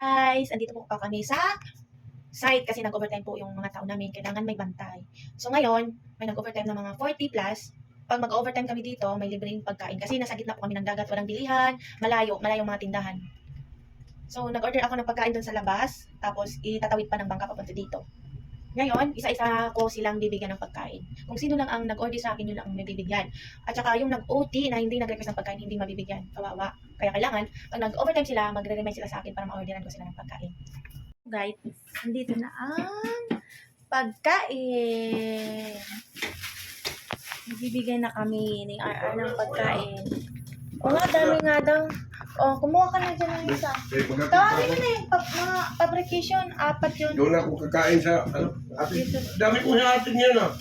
Guys, andito po pa kami sa site kasi nag-overtime po yung mga tao namin. Kailangan may bantay. So ngayon, may nag-overtime ng mga 40 plus. Pag mag-overtime kami dito, may libreng pagkain. Kasi nasa gitna po kami ng dagat, walang bilihan, malayo mga tindahan. So nag-order ako ng pagkain doon sa labas, tapos itatawid pa ng bangka papunta dito. Ngayon, isa-isa ko silang bibigyan ng pagkain. Kung sino lang ang nag-order sa akin, yun lang ang mabibigyan. At saka yung nag-OT na hindi nag-request ng pagkain, hindi mabibigyan. Kawawa. Kaya kailangan, pag nag-overtime sila, magre-remind sila sa akin para ma-orderan ko sila ng pagkain. Guys, andito na ang pagkain. Bibigyan na kami ni RR ng pagkain. O nga, dami nga daw. O, kumuha ka na dyan ng isa. Tawagin mo na eh. Mga fabrication, 4 yun. Doon ako kakain sa, atin. Dami ko sa atin yan, ah.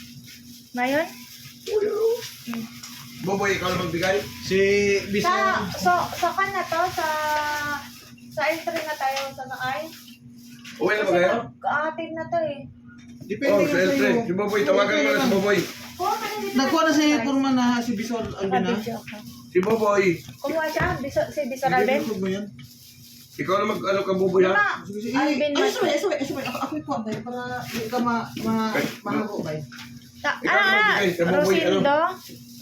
Ngayon? Boboy, ikaw na magbigay? Si Bisa. Sa kan na to, sa entry na tayo sa naay. Uwi na ba kayo? Kaatin na to eh. Depende sa yan L3. sa'yo. Si Boboy, tawagan mo na si Boboy. Kuha ka na dito. Nagkuha na si Purman na si Bisol Albina. Si Boboy. Kumuha siya, si Bisor Alben. Mo yan. Ikaw na mag-ano ka, Boboy, ha? Sige, sige. Alvin Ay, Martin. sabay. Ako ikuha tayo para hindi ka mahago ba? Rosindo.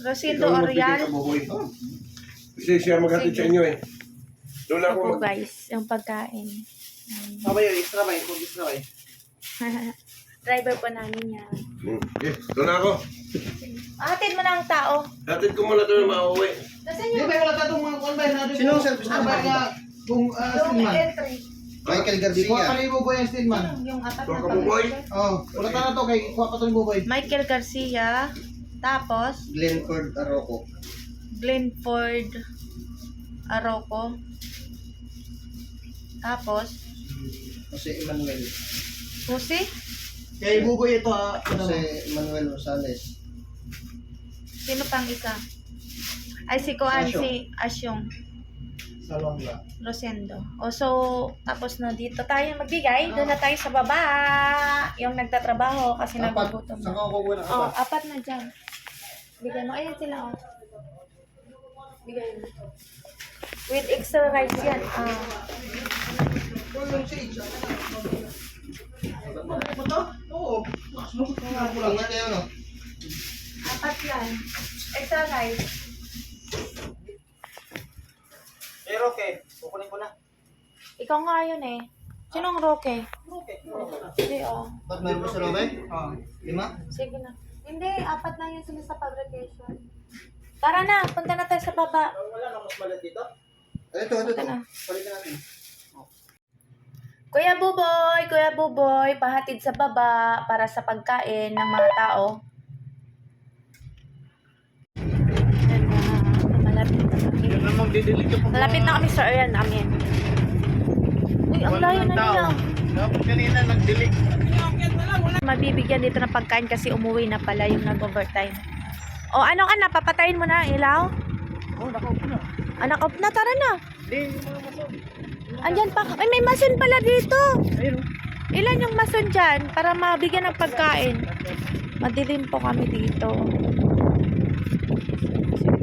Rosindo Orial. Boboy. Kasi siya maghatid sa inyo, eh. Doon ako Opo guys, yung pagkain. Sabay yun, extra ba? Kung extra ba? Driver po namin yan. Okay, doon ako. Atid mo na ang tao. Hatid ko muna doon mauwi. Nasaan Di yung ba wala ka itong mga konbay na Sino ang service Sabay naman? nga kung Stillman. entry? Michael Kuha Garcia. pa rin yung buboy ang Stillman. Yung apat Kuha na ka, Boboy. pag- Oo, wala ka na to kay kuha pa to yung buboy. Michael Garcia. Tapos, Glenford Arroco. Glenford Arroco. Tapos, Jose Emmanuel. Jose? Kay buboy ito Jose Emmanuel Rosales. Sino pang isa? Ay, si Kuan, Asyong. si Asyong Salongga. Rosendo. O, so, tapos na dito tayo magbigay. Doon na tayo sa baba. Yung nagtatrabaho kasi Apat. nagugutom. Saan ka kukuha ng Oh, apat? 4 na dyan. Bigay mo. Ayan sila, oh. Bigay mo. With extra rice yan. Ano to? Oo. Kulang kayo, no? 4 yan. Extra rice. Pero okay, kukunin ko na. Ikaw nga yun eh. Sinong Roque? Okay. Hindi, oh. Ba't meron mo sa Robert? Ah. 5? Sige na. Hindi, 4 na yun sila sa fabrication. Tara na, punta na tayo sa baba. Wala na mas malit dito? Ito. Punta na. Palitan natin. Kuya Buboy, pahatid sa baba para sa pagkain ng mga tao. Malapit na kami. Yan na magdidilig ka pa. Malapit na kami sa area namin. Uy, ang layo na nila. Dapat kanina nagdilig. Mabibigyan dito ng pagkain kasi umuwi na pala yung nag-overtime. O ano ka na, papatayin mo na ang ilaw? Oh, nakaupo na. Anak, na, tara na. Hindi, yung mga maso. Andyan pa. Ay, may mason pala dito. Ayun. Ilan yung mason dyan para mabigyan ng pagkain? Madilim po kami dito.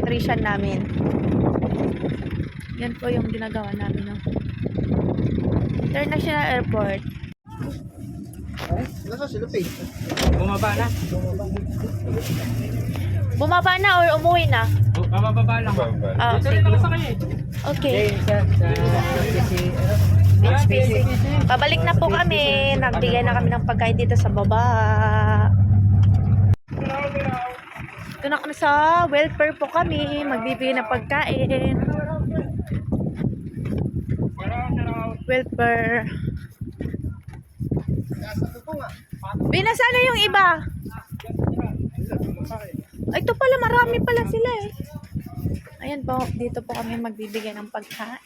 Electrician namin. Yan po yung ginagawa namin. No? International Airport. Ay, nasa sila pa eh. Bumaba na. Bumaba na or umuwi na? Bababa lang. Ah, sige. Okay. HPC. Pabalik na po kami. Nagbigay na kami ng pagkain dito sa baba. Ito na kami sa welfare po kami. Magbibigay ng pagkain. Welfare. Binasa na yung iba. Ay, ito pala, marami pala sila eh. Ayan po, dito po kami magbibigay ng pagkain.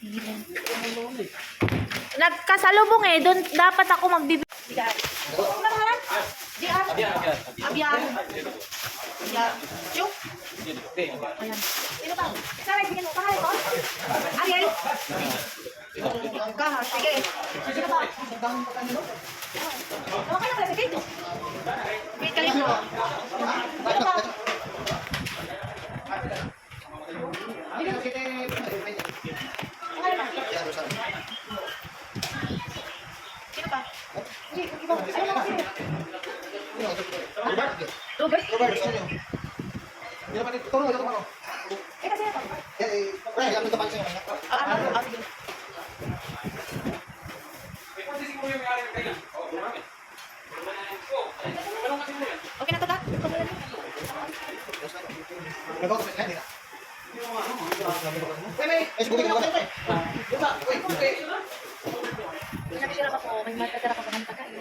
Nagkasalubong eh, doon dapat ako magbibigay. Abyan. Chuk. Ayan. Sino ba? Saray, sige mo. Pangalan ko? Ariel. Kaha, sige. Sino ba? Tawa ka na pala, sige. Wait, kalim mo. Sino ba? Pangalan ba? mo. Ayun lang kasi. Robert? Robert? Robert, ano yun? Hindi naman ito. Turo, ito ako. Eh, kasi ito. Pre, alam ito pa sa'yo. Sige. Okay na to, Dad? Nagawa ko sa kanila. Eh, siguro ka ba? May natitira pa po. May matitira pa po ng pagkain.